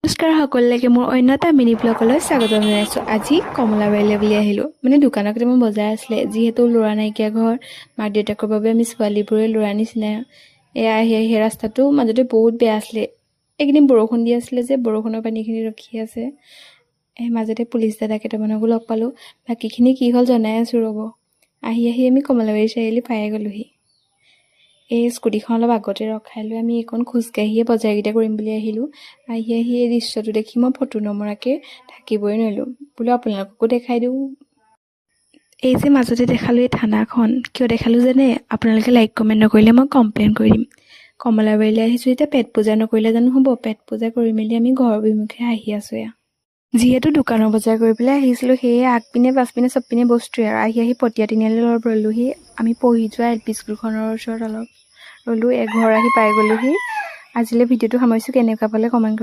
নমস্কাৰ সকলোকে মোৰ অন্য এটা মিনি ব্লগলৈ স্বাগতম জনাইছোঁ। আজি কমলাবাৰীলৈ বুলি আহিলোঁ। দুকানৰ কেইটামান বজাৰ আছিলে, যিহেতু ল'ৰা নাইকিয়া ঘৰ, মাক দেউতাকৰ বাবে আমি ছোৱালীবোৰে ল'ৰা নিচিনা এয়া আহি ৰাস্তাটো মাজতে বহুত বেয়া আছিলে। এইকেইদিন বৰষুণ দি আছিলে যে বৰষুণৰ পানীখিনি ৰখি আছে। মাজতে পুলিচ দাদা কেইটামানকো লগ পালোঁ। বাকীখিনি কি হ'ল জনাই আছোঁ ৰ'ব। আহি আমি কমলাবাৰী চাৰিআলি পায়ে গ'লোহি। এই স্কুটিখন অলপ আগতে ৰখাই লৈ আমি এইকণ খোজকাঢ়িয়ে বজাৰকেইটা কৰিম বুলি আহিলোঁ। আহি এই দৃশ্যটো দেখি মই ফটো নমৰাকৈ থাকিবই নোৱাৰিলোঁ। বোলো আপোনালোককো দেখাই দিওঁ। এই যে মাজতে দেখালোঁ এই থানাখন, কিয় দেখালোঁ জানে? আপোনালোকে লাইক কমেণ্ট নকৰিলে মই কমপ্লেইন কৰি দিম। কমলাবাৰীলৈ আহিছোঁ, এতিয়া পেট পূজা নকৰিলে জানো হ'ব? পেট পূজা কৰি মেলি আমি ঘৰৰ অভিমুখে আহি আছোঁ। যিহেতু দোকানৰ বজাৰ কৰি পেলাই আহিছিলোঁ, সেয়ে আগপিনে পাছপিনে চবপিনে বস্তুৱে আৰু আহি পটীয়া তিনিআলি অলপ ৰ'লোহি। আমি পঢ়ি যোৱা এল পি স্কুলখনৰ ওচৰত অলপ ৰ'লোঁ। এঘৰ আহি পাই গ'লোহি। আজিলৈ ভিডিঅ'টো সামৰিছোঁ। কেনেকুৱা পালে কমেণ্ট